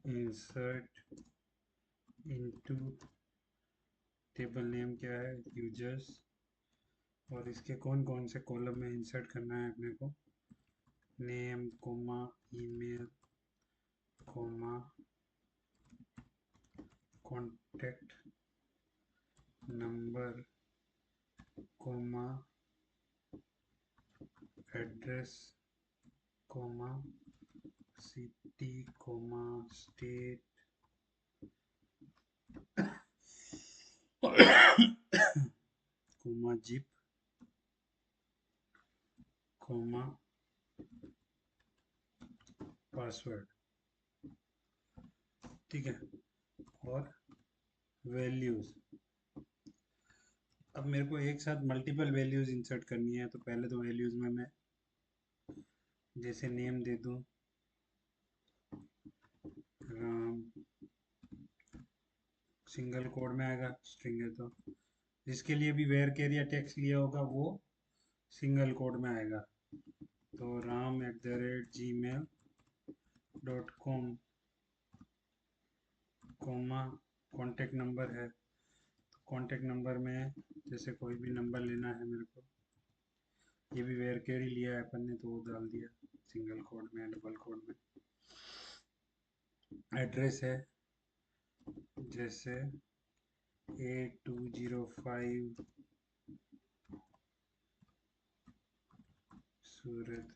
Insert into table name क्या है, users, और इसके कौन कौन से कॉलम में इंसर्ट करना है अपने को, name comma email comma contact number comma address comma city comma state comma zip comma password. ठीक है, और वैल्यूज। अब मेरे को एक साथ मल्टीपल वैल्यूज इंसर्ट करनी है, तो पहले तो वैल्यूज में मैं जैसे नेम दे दूं राम, सिंगल कोड में आएगा, स्ट्रिंग है तो। जिसके लिए भी वेर केर या टेक्स्ट लिया होगा वो सिंगल कोड में आएगा। तो ram@gmail.com कोमा कॉन्टेक्ट नंबर है, कॉन्टेक्ट नंबर में जैसे कोई भी नंबर लेना है मेरे को, ये भी वेर केर ही लिया है अपन ने तो वो डाल दिया सिंगल कोड में, डबल कोड में। एड्रेस है जैसे 8205 सूरत,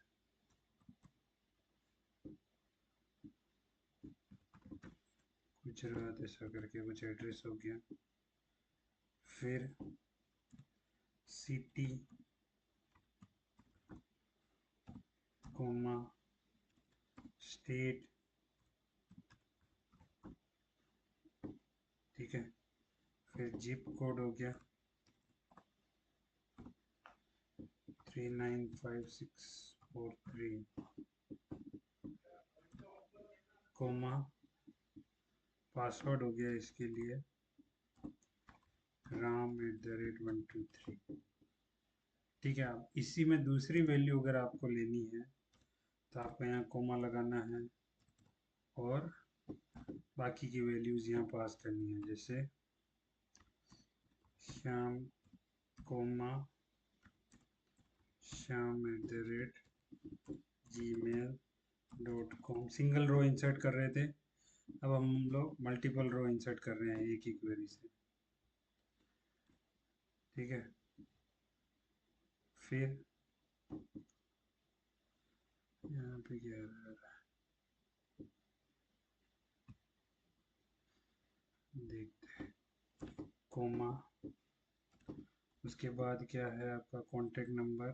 गुजरात, ऐसा करके कुछ एड्रेस हो गया। फिर सिटी कोमा स्टेट, ठीक है। फिर जिप कोड हो गया 395643 कोमा पासवर्ड हो गया इसके लिए ram@123। ठीक है, अब इसी में दूसरी वैल्यू अगर आपको लेनी है तो आपको यहाँ कोमा लगाना है और बाकी की वैल्यूज यहाँ पास करनी है, जैसे श्याम कोमा श्याम@gmail.com। सिंगल रो इंसर्ट कर रहे थे, अब हम लोग मल्टीपल रो इंसर्ट कर रहे हैं एक ही क्वेरी से। ठीक है, फिर यहाँ पे क्या है, देखते हैं। कोमा, उसके बाद क्या है आपका कॉन्टेक्ट नंबर,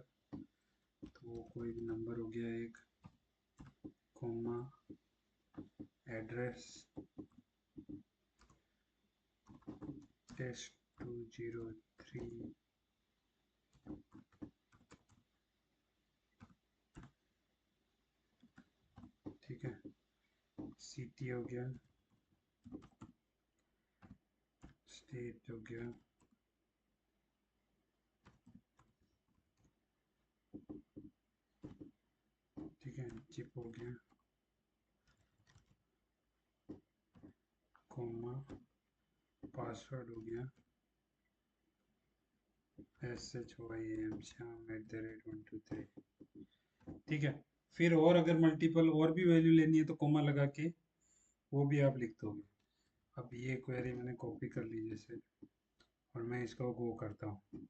तो वो कोई भी नंबर हो गया एक, कोमा एड्रेस test203, ठीक है। सिटी हो गया, स्टेट हो गया, ठीक है। चिप हो गया, कोमा पासवर्ड हो गया SHYAM श्याम@123। ठीक है, फिर और अगर मल्टीपल और भी वैल्यू लेनी है तो कोमा लगा के वो भी आप लिख दोगे। अब ये क्वेरी मैंने कॉपी कर ली जैसे, और मैं इसको गो करता हूँ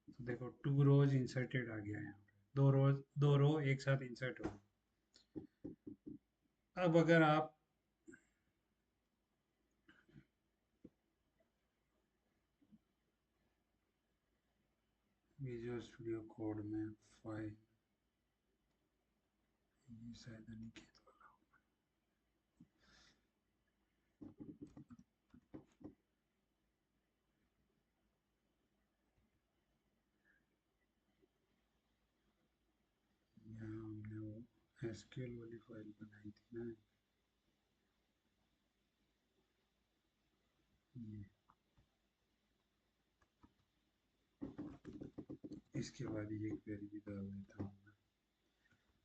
तो देखो 2 रोज इंसर्टेड आ गया, यहाँ पे 2 रो एक साथ इंसर्ट हो गई। अब अगर आप विजुअल स्टूडियो कोड में फाइल, ये शायद अनिकेत वाला, यहाँ हमने वो एसक्यूएल वाली फाइल बनाई थी ना, ये इसके बाद ये क्वेरी भी डाल देता हूँ मैं।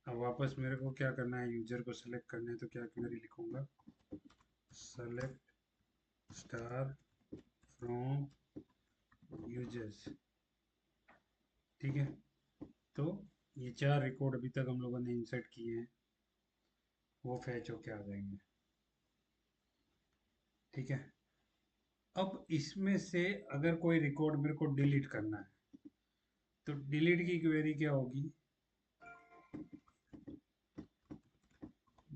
अब वापस मेरे को क्या करना है, यूजर को सेलेक्ट करना है, तो क्या क्वेरी लिखूंगा, सेलेक्ट स्टार फ्रॉम यूजर्स। ठीक है, तो ये 4 रिकॉर्ड अभी तक हम लोगों ने इंसर्ट किए हैं, वो फैच होके आ जाएंगे। ठीक है, अब इसमें से अगर कोई रिकॉर्ड मेरे को डिलीट करना है, तो डिलीट की क्वेरी क्या होगी,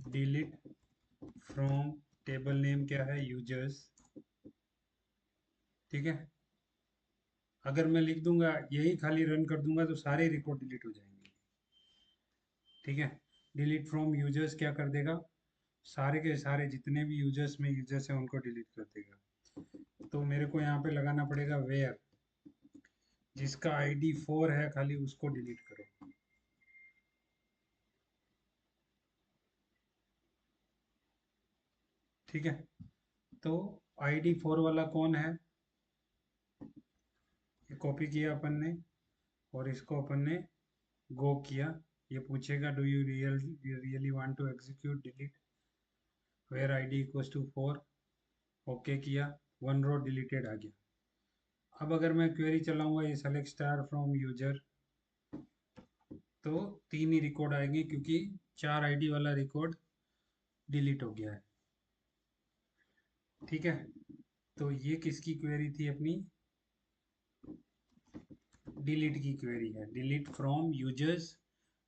डिलीट फ्रॉम टेबल नेम क्या है, यूजर्स। ठीक है, अगर मैं लिख दूंगा यही खाली रन कर दूंगा तो सारे रिकॉर्ड डिलीट हो जाएंगे। ठीक है, डिलीट फ्रॉम यूजर्स क्या कर देगा, सारे के सारे जितने भी यूजर्स में यूजर्स हैं उनको डिलीट कर देगा। तो मेरे को यहाँ पे लगाना पड़ेगा वेयर, जिसका आईडी 4 है खाली उसको डिलीट करो। ठीक है, तो आईडी 4 वाला कौन है, ये कॉपी किया अपन ने और इसको अपन ने गो किया। ये पूछेगा do you really want to execute delete where ID equals to 4, okay किया, 1 रो डिलीटेड आ गया। अब अगर मैं क्वेरी चलाऊंगा ये सेलेक्ट स्टार फ्रॉम यूजर, तो 3 ही रिकॉर्ड आएंगे क्योंकि 4 आईडी वाला रिकॉर्ड डिलीट हो गया है। ठीक है, तो ये किसकी क्वेरी थी अपनी, डिलीट की क्वेरी है, delete from users.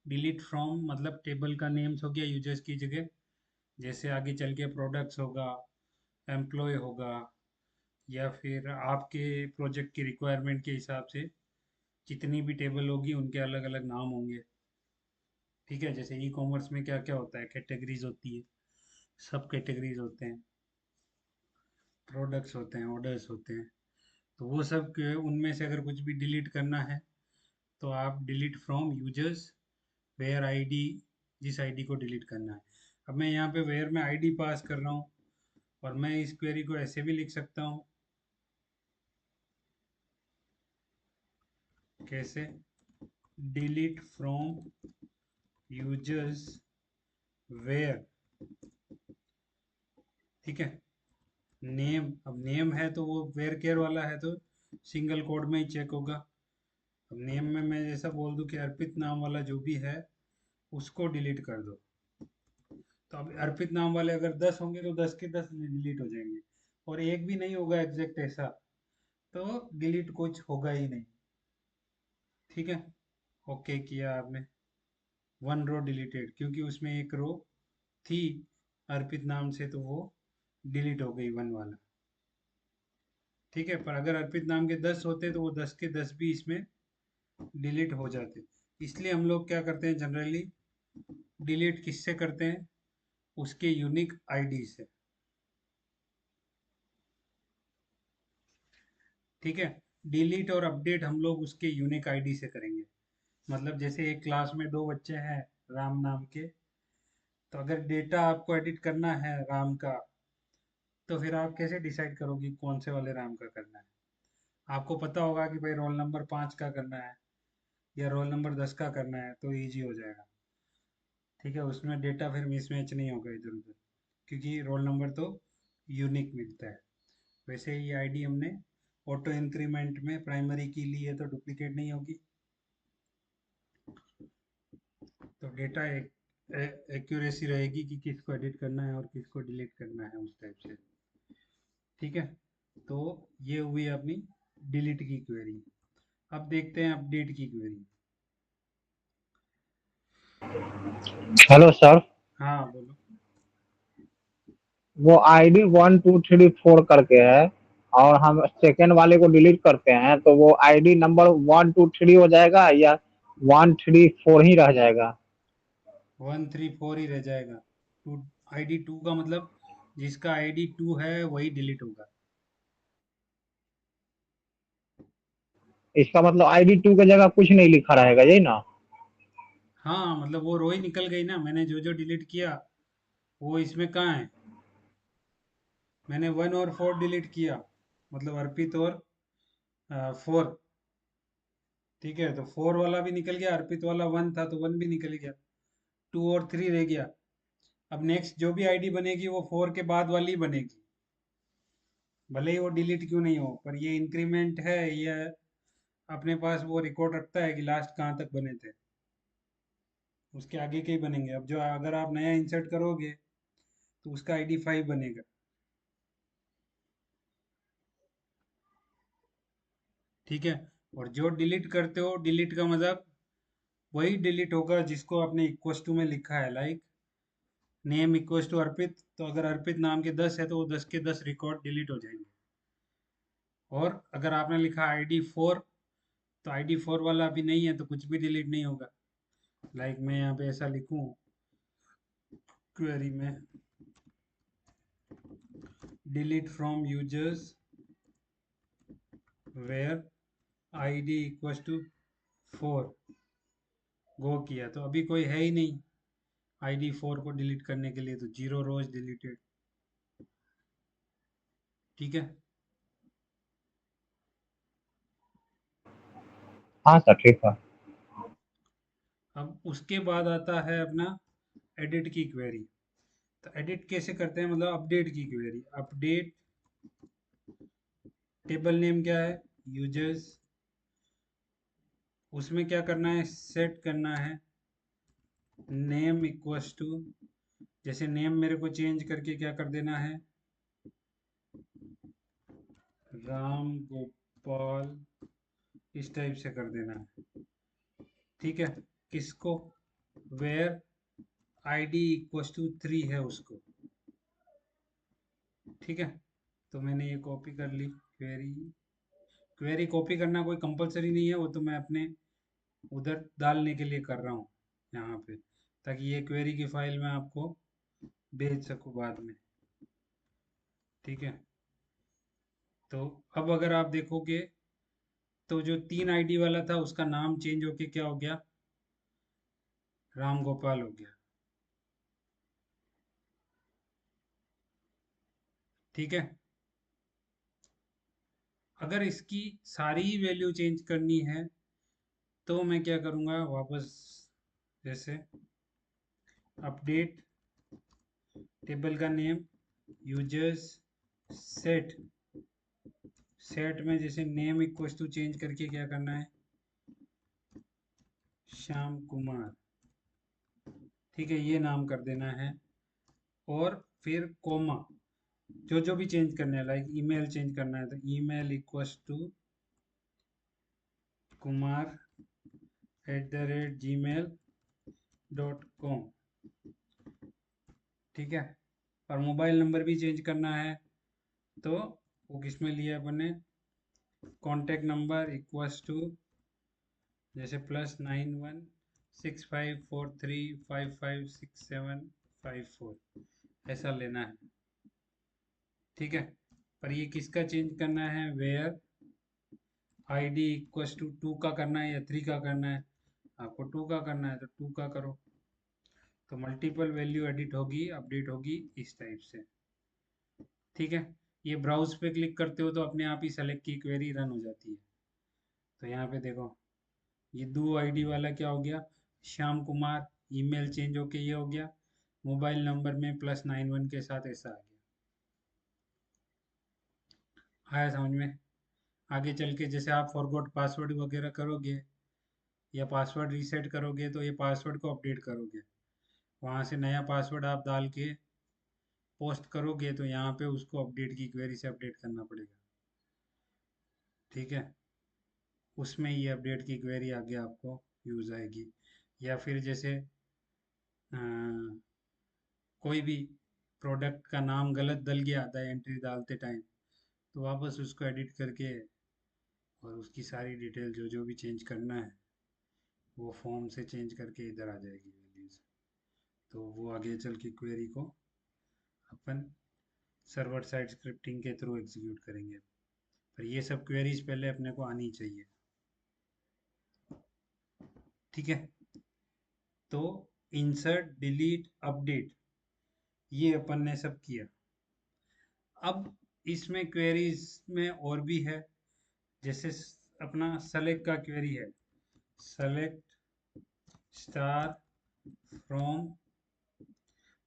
Delete from मतलब टेबल का नेम्स हो गया यूजर्स की जगह, जैसे आगे चल के प्रोडक्ट्स होगा, एम्प्लॉय होगा, या फिर आपके प्रोजेक्ट की रिक्वायरमेंट के हिसाब से जितनी भी टेबल होगी उनके अलग अलग नाम होंगे। ठीक है, जैसे ई कॉमर्स में क्या क्या होता है, कैटेगरीज होती है, सब कैटेगरीज होते हैं, प्रोडक्ट्स होते हैं, ऑर्डर्स होते हैं, तो वो सब उनमें से अगर कुछ भी डिलीट करना है तो आप delete from users where ID, जिस आईडी को डिलीट करना है। अब मैं यहाँ पे वेयर में आईडी पास कर रहा हूँ, और मैं इस क्वेरी को ऐसे भी लिख सकता हूँ, कैसे, डिलीट फ्रॉम यूजर्स वेयर। ठीक है, नेम, अब नेम है तो वो वेयर केयर वाला है तो सिंगल कोड में ही चेक होगा। अब नेम में मैं जैसा बोल दूं कि अर्पित नाम वाला जो भी है उसको डिलीट कर दो, तो अब अर्पित नाम वाले अगर 10 होंगे तो 10 के 10 डिलीट हो जाएंगे, और एक भी नहीं होगा एग्जैक्ट ऐसा, तो डिलीट कुछ होगा ही नहीं। ठीक है, ओके किया आपने, 1 रो डिलीटेड क्योंकि उसमें एक रो थी अर्पित नाम से, तो वो डिलीट हो गई 1 वाला। ठीक है, पर अगर अर्पित नाम के 10 होते तो वो 10 के 10 भी इसमें डिलीट हो जाते। इसलिए हम लोग क्या करते हैं जनरली, डिलीट किससे करते हैं, उसके यूनिक आईडी से। ठीक है, डिलीट और अपडेट हम लोग उसके यूनिक आईडी से करेंगे। मतलब जैसे एक क्लास में 2 बच्चे हैं राम नाम के, तो अगर डेटा आपको एडिट करना है राम का, तो फिर आप कैसे डिसाइड करोगे कौन से वाले राम का करना है। आपको पता होगा कि भाई रोल नंबर 5 का करना है या रोल नंबर 10 का करना है, तो इजी हो जाएगा। ठीक है, उसमें डेटा फिर मिसमैच नहीं होगा इधर उधर, क्योंकि रोल नंबर तो यूनिक मिलता है। वैसे ही आईडी हमने ऑटो इंक्रीमेंट में प्राइमरी की ली है तो डुप्लीकेट नहीं होगी, तो डेटा एक्यूरेसी रहेगी कि किसको एडिट करना है और किसको डिलीट करना है उस टाइप से। ठीक है, तो ये हुई अपनी डिलीट की क्वेरी। अब देखते हैं अपडेट की क्वेरी। Hello sir. हाँ बोलो। वो आईडी 1234 करके है, और हम सेकेंड वाले को डिलीट करते हैं तो वो आईडी नंबर 123 हो जाएगा या 134 ही रह जाएगा? 134 ही रह जाएगा। टू, आईडी 2 का मतलब जिसका आईडी 2 है वही डिलीट होगा। इसका मतलब आईडी 2 की जगह कुछ नहीं लिखा रहेगा, यही ना? हाँ मतलब वो रो ही निकल गई ना, मैंने जो जो डिलीट किया वो इसमें कहाँ है। मैंने 1 और 4 डिलीट किया, मतलब अर्पित और 4। ठीक है, तो 4 वाला भी निकल गया, अर्पित वाला 1 था तो 1 भी निकल गया। 2 और 3 रह गया। अब नेक्स्ट जो भी आईडी बनेगी वो 4 के बाद वाली ही बनेगी, भले ही वो डिलीट क्यों नहीं हो, पर ये इंक्रीमेंट है, ये अपने पास वो रिकॉर्ड रखता है कि लास्ट कहाँ तक बने थे, उसके आगे के ही बनेंगे। अब जो अगर आप नया इंसर्ट करोगे तो उसका आईडी 5 बनेगा। ठीक है। और जो डिलीट करते हो, डिलीट का मतलब वही डिलीट होगा जिसको आपने इक्वस टू में लिखा है, लाइक नेम इक्वस टू अर्पित, तो अगर अर्पित नाम के 10 है तो वो 10 के 10 रिकॉर्ड डिलीट हो जाएंगे। और अगर आपने लिखा आईडी 4, तो आईडी 4 वाला अभी नहीं है तो कुछ भी डिलीट नहीं होगा। लाइक मैं यहाँ पे ऐसा लिखूं क्वेरी में, delete from users where ID equals to 4, go किया तो अभी कोई है ही नहीं आईडी 4 को डिलीट करने के लिए, तो 0 रोज डिलीटेड। ठीक है। हाँ सर, ठीक है। अब उसके बाद आता है अपना एडिट की क्वेरी। तो एडिट कैसे करते हैं, मतलब अपडेट की क्वेरी। अपडेट टेबल नेम क्या है, यूजर्स, उसमें क्या करना है, सेट करना है नेम इक्वल्स टू, जैसे नेम मेरे को चेंज करके क्या कर देना है, राम गोपाल, इस टाइप से कर देना है। ठीक है। किसको, वेयर आईडी इक्वल्स टू 3 है उसको। ठीक है। तो मैंने ये कॉपी कर ली क्वेरी। क्वेरी कॉपी करना कोई कंपलसरी नहीं है, वो तो मैं अपने उधर डालने के लिए कर रहा हूँ यहाँ पे, ताकि ये क्वेरी की फाइल मैं आपको भेज सकूँ बाद में। ठीक है। तो अब अगर आप देखोगे तो जो 3 आईडी वाला था उसका नाम चेंज होके क्या हो गया, राम गोपाल हो गया। ठीक है। अगर इसकी सारी वैल्यू चेंज करनी है तो मैं क्या करूँगा, वापस जैसे अपडेट टेबल का नेम यूजर्स सेट, सेट में जैसे नेम इक्वल टू चेंज करके क्या करना है, श्याम कुमार। ठीक है, ये नाम कर देना है। और फिर कोमा, जो जो भी चेंज करना है, लाइक ईमेल चेंज करना है तो ईमेल इक्वल्स टू kumar@gmail.com। ठीक है। और मोबाइल नंबर भी चेंज करना है तो वो किस में लिया अपन ने, कॉन्टैक्ट नंबर इक्वल्स टू जैसे +916543556754, ऐसा लेना है। ठीक है। पर ये किसका चेंज करना है, वेयर आईडी इक्वल्स टू 2 का करना है या 3 का करना है, आपको 2 का करना है तो 2 का करो। तो मल्टीपल वैल्यू एडिट होगी, अपडेट होगी इस टाइप से। ठीक है। ये ब्राउज पे क्लिक करते हो तो अपने आप ही सेलेक्ट की क्वेरी रन हो जाती है। तो यहाँ पे देखो, ये दो आईडी वाला क्या हो गया, श्याम कुमार, ईमेल चेंज होके ये हो गया, मोबाइल नंबर में +91 के साथ ऐसा आ गया। आया समझ में। आगे चल के जैसे आप फॉरगॉट पासवर्ड वगैरह करोगे या पासवर्ड रीसेट करोगे तो ये पासवर्ड को अपडेट करोगे, वहाँ से नया पासवर्ड आप डाल के पोस्ट करोगे तो यहाँ पे उसको अपडेट की क्वेरी से अपडेट करना पड़ेगा। ठीक है। उसमें ये अपडेट की क्वेरी आगे आपको यूज़ आएगी। या फिर जैसे अ, कोई भी प्रोडक्ट का नाम गलत डल गया था एंट्री डालते टाइम, तो वापस उसको एडिट करके और उसकी सारी डिटेल जो जो भी चेंज करना है वो फॉर्म से चेंज करके इधर आ जाएगी वैल्यूज। तो वो आगे चल के क्वेरी को अपन सर्वर साइड स्क्रिप्टिंग के थ्रू एग्जीक्यूट करेंगे। पर ये सब क्वेरीज पहले अपने को आनी चाहिए। ठीक है। तो इंसर्ट डिलीट अपडेट ये अपन ने सब किया। अब इसमें क्वेरीज में और भी है, जैसे अपना सेलेक्ट का क्वेरी है, select star from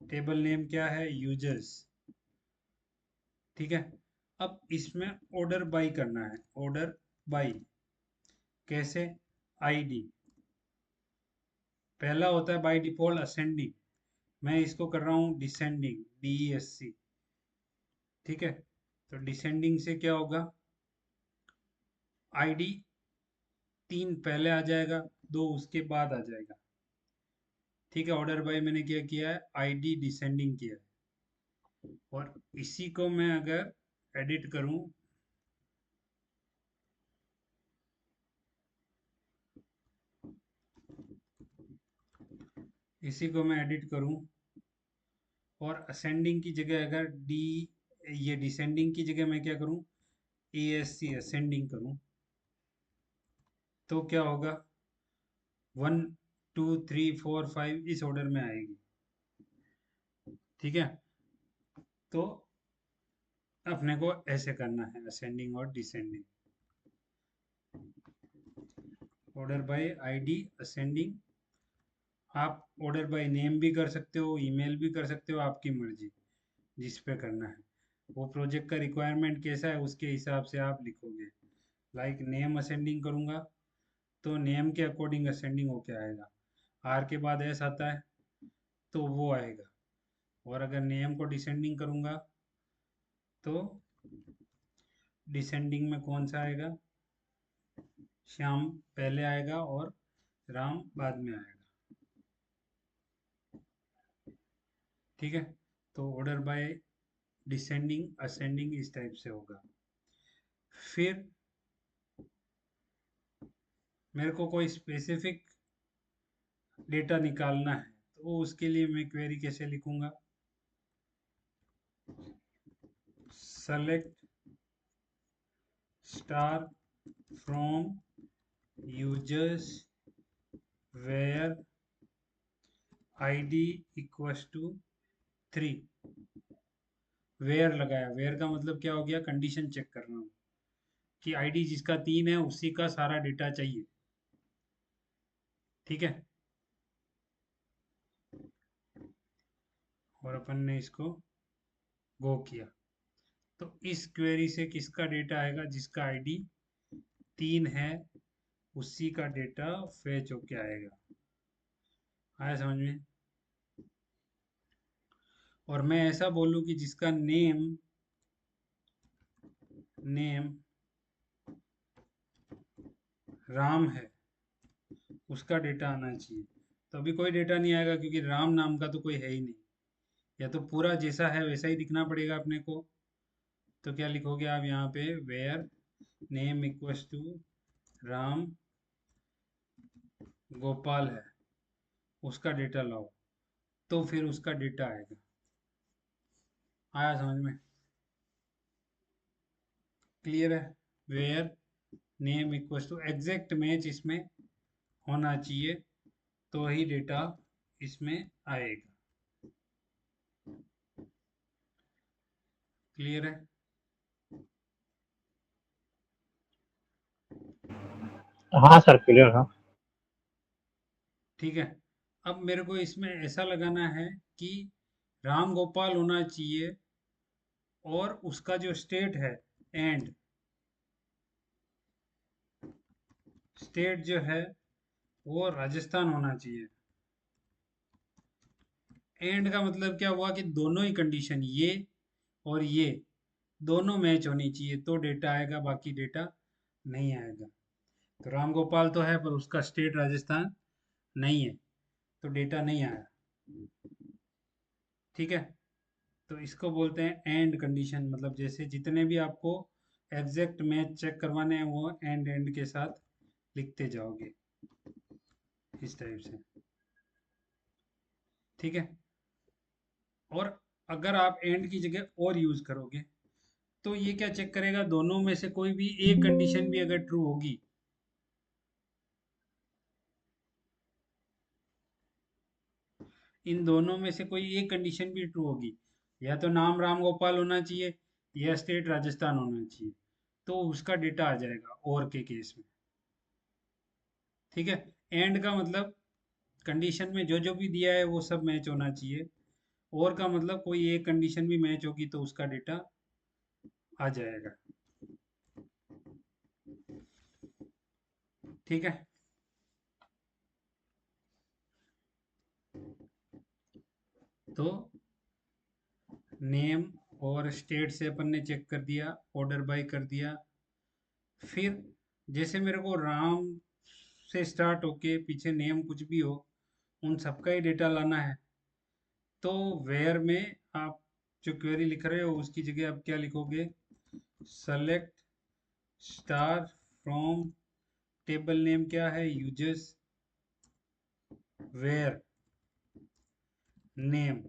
table name क्या है, यूजर्स। ठीक है, अब इसमें ऑर्डर बाई करना है, ऑर्डर बाई कैसे, आईडी पहला होता है बाय डिफॉल्ट असेंडिंग, मैं इसको कर रहा हूँ डिसेंडिंग, DESC। ठीक है, तो डिसेंडिंग से क्या होगा, आईडी 3 पहले आ जाएगा, 2 उसके बाद आ जाएगा। ठीक है, ऑर्डर बाय मैंने क्या किया है, आईडी डिसेंडिंग किया है। और इसी को मैं अगर एडिट करूं, इसी को मैं एडिट करूं और असेंडिंग की जगह अगर ये डिसेंडिंग की जगह मैं क्या करूं, ESC असेंडिंग करूं, तो क्या होगा, 1 2 3 4 5 इस ऑर्डर में आएगी। ठीक है, तो अपने को ऐसे करना है असेंडिंग और descending, order by ID ascending. आप ऑर्डर बाय नेम भी कर सकते हो, ईमेल भी कर सकते हो, आपकी मर्जी जिस पे करना है। वो प्रोजेक्ट का रिक्वायरमेंट कैसा है उसके हिसाब से आप लिखोगे। लाइक नेम असेंडिंग करूंगा तो नेम के अकॉर्डिंग असेंडिंग होके आएगा, आर के बाद एस आता है तो वो आएगा। और अगर नेम को डिसेंडिंग करूंगा तो डिसेंडिंग में कौन सा आएगा, श्याम पहले आएगा और राम बाद में आएगा। ठीक है, तो ऑर्डर बाय डिसेंडिंग असेंडिंग इस टाइप से होगा। फिर मेरे को कोई स्पेसिफिक डेटा निकालना है तो उसके लिए मैं क्वेरी कैसे लिखूंगा, select star from users where ID equals to 3। Where लगाया, वेयर का मतलब क्या हो गया, कंडीशन चेक कर रहा हूँ कि आईडी जिसका 3 है उसी का सारा डेटा चाहिए। ठीक है, और अपन ने इसको गो किया तो इस क्वेरी से किसका डेटा आएगा, जिसका आईडी 3 है उसी का डेटा फेच होके आएगा। आया समझ में। और मैं ऐसा बोलूं कि जिसका नेम राम है उसका डेटा आना चाहिए, तो अभी कोई डेटा नहीं आएगा क्योंकि राम नाम का तो कोई है ही नहीं। या तो पूरा जैसा है वैसा ही दिखना पड़ेगा अपने को। तो क्या लिखोगे आप यहाँ पे, where name equals to Ram Gopal है, उसका डेटा लाओ, तो फिर उसका डेटा आएगा। आया समझ में, क्लियर है। Where name equals to exact match इसमें होना चाहिए तो ही डेटा इसमें आएगा। क्लियर है। हाँ सर, क्लियर है। ठीक है, अब मेरे को इसमें ऐसा लगाना है कि राम गोपाल होना चाहिए और उसका जो स्टेट है एंड, स्टेट जो है वो राजस्थान होना चाहिए। एंड का मतलब क्या हुआ कि दोनों ही कंडीशन, ये और ये दोनों मैच होनी चाहिए तो डेटा आएगा, बाकी डेटा नहीं आएगा। तो राम गोपाल तो है पर उसका स्टेट राजस्थान नहीं है तो डेटा नहीं आया। ठीक है, तो इसको बोलते हैं एंड कंडीशन, मतलब जैसे जितने भी आपको एग्जैक्ट मैच चेक करवाने हैं वो एंड एंड के साथ लिखते जाओगे इस टाइप से। ठीक है, और अगर आप एंड की जगह और यूज करोगे तो ये क्या चेक करेगा, दोनों में से कोई भी एक कंडीशन भी अगर ट्रू होगी, इन दोनों में से कोई एक कंडीशन भी ट्रू होगी, या तो नाम राम गोपाल होना चाहिए या स्टेट राजस्थान होना चाहिए, तो उसका डेटा आ जाएगा और के केस में। ठीक है, एंड का मतलब कंडीशन में जो जो भी दिया है वो सब मैच होना चाहिए। और का मतलब कोई एक कंडीशन भी मैच होगी तो उसका डेटा आ जाएगा। ठीक है। तो नेम और स्टेट से अपन ने चेक कर दिया, ऑर्डर बाय कर दिया। फिर जैसे मेरे को राम से स्टार्ट होके पीछे नेम कुछ भी हो, उन सबका ही डेटा लाना है। तो वेयर में आप जो क्वेरी लिख रहे हो उसकी जगह आप क्या लिखोगे? Select star from, table name क्या है? Users, where name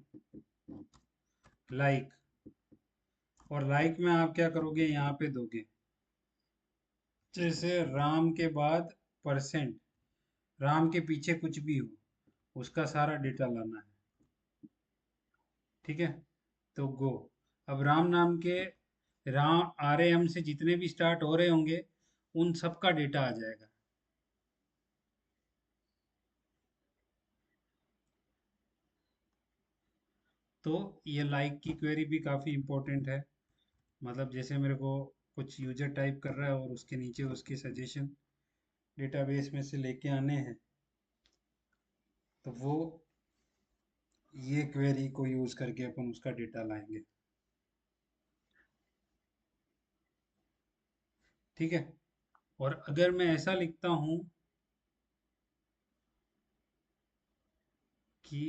like. और लाइक में आप क्या करोगे? यहाँ पे दोगे जैसे राम के बाद परसेंट, राम के पीछे कुछ भी हो उसका सारा डेटा लाना है। ठीक है। तो गो। अब राम नाम के राम RAM से जितने भी स्टार्ट हो रहे होंगे उन सब का डेटा आ जाएगा। तो ये लाइक की क्वेरी भी काफ़ी इंपॉर्टेंट है। मतलब जैसे मेरे को कुछ यूजर टाइप कर रहा है और उसके नीचे उसके सजेशन डेटाबेस में से लेके आने हैं, तो वो ये क्वेरी को यूज़ करके अपन उसका डेटा लाएंगे। ठीक है। और अगर मैं ऐसा लिखता हूँ कि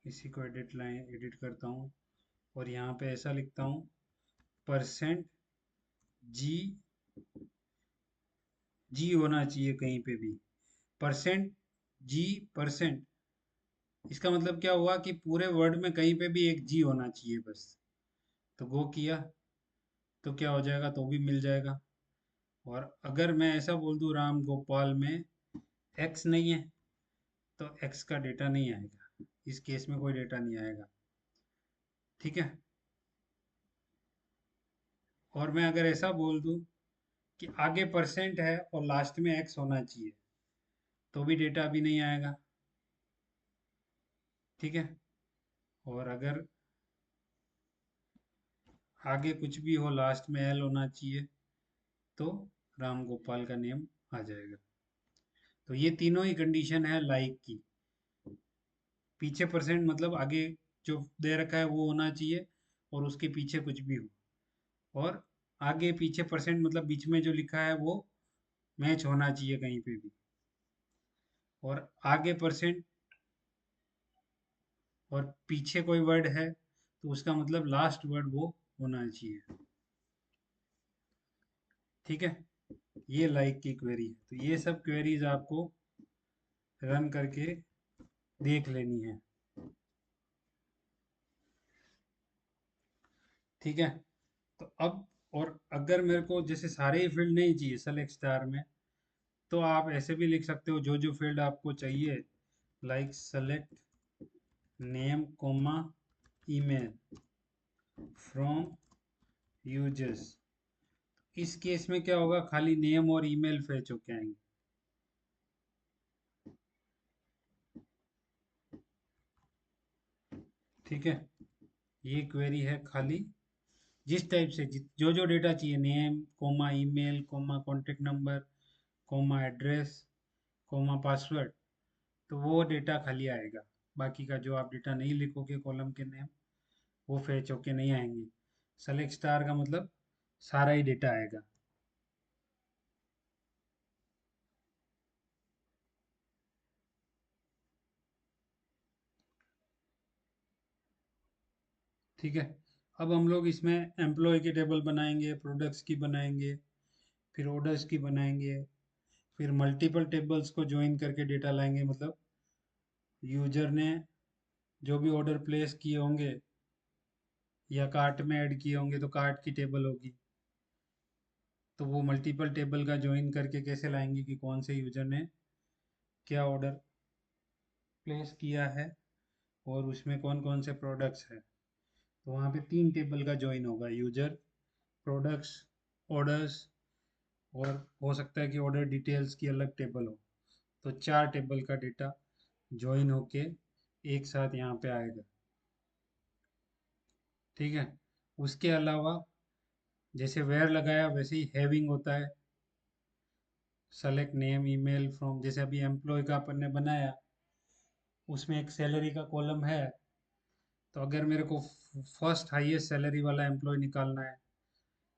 इसी को एडिट करता हूँ और यहाँ पे ऐसा लिखता हूँ परसेंट जी, जी होना चाहिए कहीं पे भी, परसेंट जी परसेंट। इसका मतलब क्या हुआ कि पूरे वर्ड में कहीं पे भी एक जी होना चाहिए बस। तो गो किया तो क्या हो जाएगा? तो भी मिल जाएगा। और अगर मैं ऐसा बोल दूं राम गोपाल में एक्स नहीं है, तो एक्स का डेटा नहीं आएगा, इस केस में कोई डेटा नहीं आएगा। ठीक है। और मैं अगर ऐसा बोल दूं कि आगे परसेंट है और लास्ट में एक्स होना चाहिए, तो भी डेटा अभी नहीं आएगा। ठीक है। और अगर आगे कुछ भी हो लास्ट में एल होना चाहिए, तो राम गोपाल का नेम आ जाएगा। तो ये तीनों ही कंडीशन है लाइक की। पीछे परसेंट मतलब आगे जो दे रखा है वो होना चाहिए और उसके पीछे कुछ भी हो। और आगे पीछे परसेंट मतलब बीच में जो लिखा है वो मैच होना चाहिए कहीं पे भी। और आगे परसेंट और पीछे कोई वर्ड है तो उसका मतलब लास्ट वर्ड वो होना चाहिए। ठीक है। ये लाइक की क्वेरी है। तो ये सब क्वेरीज आपको रन करके देख लेनी है। ठीक है। तो अब और अगर मेरे को जैसे सारे ही फील्ड नहीं चाहिए सेलेक्ट स्टार में, तो आप ऐसे भी लिख सकते हो जो जो फील्ड आपको चाहिए, like select name comma email from users. इस केस में क्या होगा? खाली नेम और ईमेल फेच होके आएंगे। ठीक है। ये क्वेरी है खाली जिस टाइप से जो जो डेटा चाहिए, name comma email comma contact number comma address comma password, तो वो डेटा खाली आएगा। बाकी का जो आप डेटा नहीं लिखोगे कॉलम के नेम, वो फेच होके नहीं आएंगे। सेलेक्ट स्टार का मतलब सारा ही डेटा आएगा। ठीक है। अब हम लोग इसमें एम्प्लॉय की टेबल बनाएंगे, प्रोडक्ट्स की बनाएंगे, फिर ऑर्डर्स की बनाएंगे, फिर मल्टीपल टेबल्स को ज्वाइन करके डेटा लाएंगे। मतलब यूजर ने जो भी ऑर्डर प्लेस किए होंगे या कार्ट में ऐड किए होंगे तो कार्ट की टेबल होगी। तो वो मल्टीपल टेबल का ज्वाइन करके कैसे लाएंगे कि कौन से यूजर ने क्या ऑर्डर प्लेस किया है और उसमें कौन कौन से प्रोडक्ट्स हैं। तो वहाँ पे 3 टेबल का ज्वाइन होगा, यूजर, प्रोडक्ट्स, ऑर्डर्स। और हो सकता है कि ऑर्डर डिटेल्स की अलग टेबल हो। तो 4 टेबल का डेटा ज्वाइन होके एक साथ यहाँ पे आएगा। ठीक है। उसके अलावा जैसे वेयर लगाया वैसे ही हैविंग होता है। सेलेक्ट नेम ईमेल फ्रॉम, जैसे अभी एम्प्लॉय का अपन ने बनाया, उसमें एक सैलरी का कॉलम है। तो अगर मेरे को फर्स्ट हाईएस्ट सैलरी वाला एम्प्लॉय निकालना है,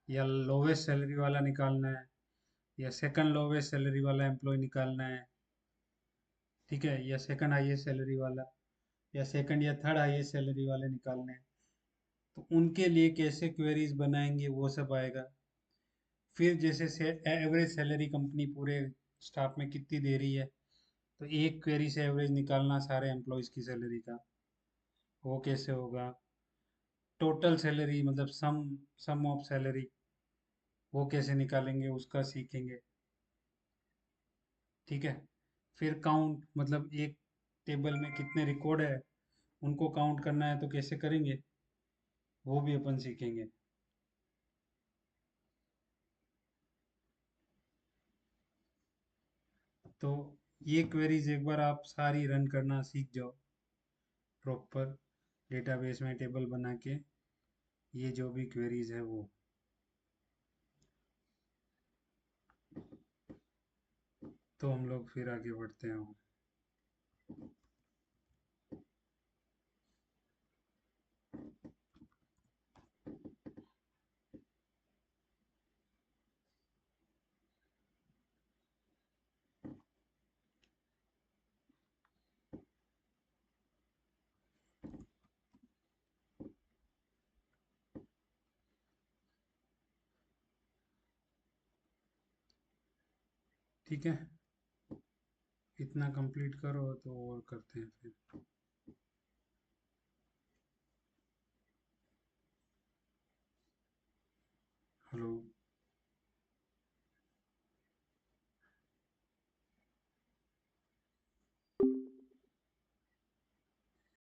या लोवेस्ट सैलरी वाला निकालना है, या सेकंड लोवेस्ट सैलरी वाला एम्प्लॉय निकालना है, ठीक है, या सेकंड हाईएस्ट सैलरी वाला, या सेकंड या थर्ड हाईएस्ट सैलरी वाले निकालने हैं, तो उनके लिए कैसे क्वेरीज बनाएंगे वो सब आएगा। फिर जैसे से एवरेज सैलरी कंपनी पूरे स्टाफ में कितनी दे रही है, तो एक क्वेरी से एवरेज निकालना सारे एम्प्लॉयज की सैलरी का, वो कैसे होगा। टोटल सैलरी मतलब सम ऑफ सैलरी, वो कैसे निकालेंगे उसका सीखेंगे। ठीक है। फिर काउंट, मतलब एक टेबल में कितने रिकॉर्ड है उनको काउंट करना है तो कैसे करेंगे, वो भी अपन सीखेंगे। तो ये क्वेरीज एक बार आप सारी रन करना सीख जाओ प्रॉपर, डेटाबेस में टेबल बना के, ये जो भी क्वेरीज है वो। तो हम लोग फिर आगे बढ़ते हैं। ठीक है, इतना कंप्लीट करो तो और करते हैं फिर। हेलो।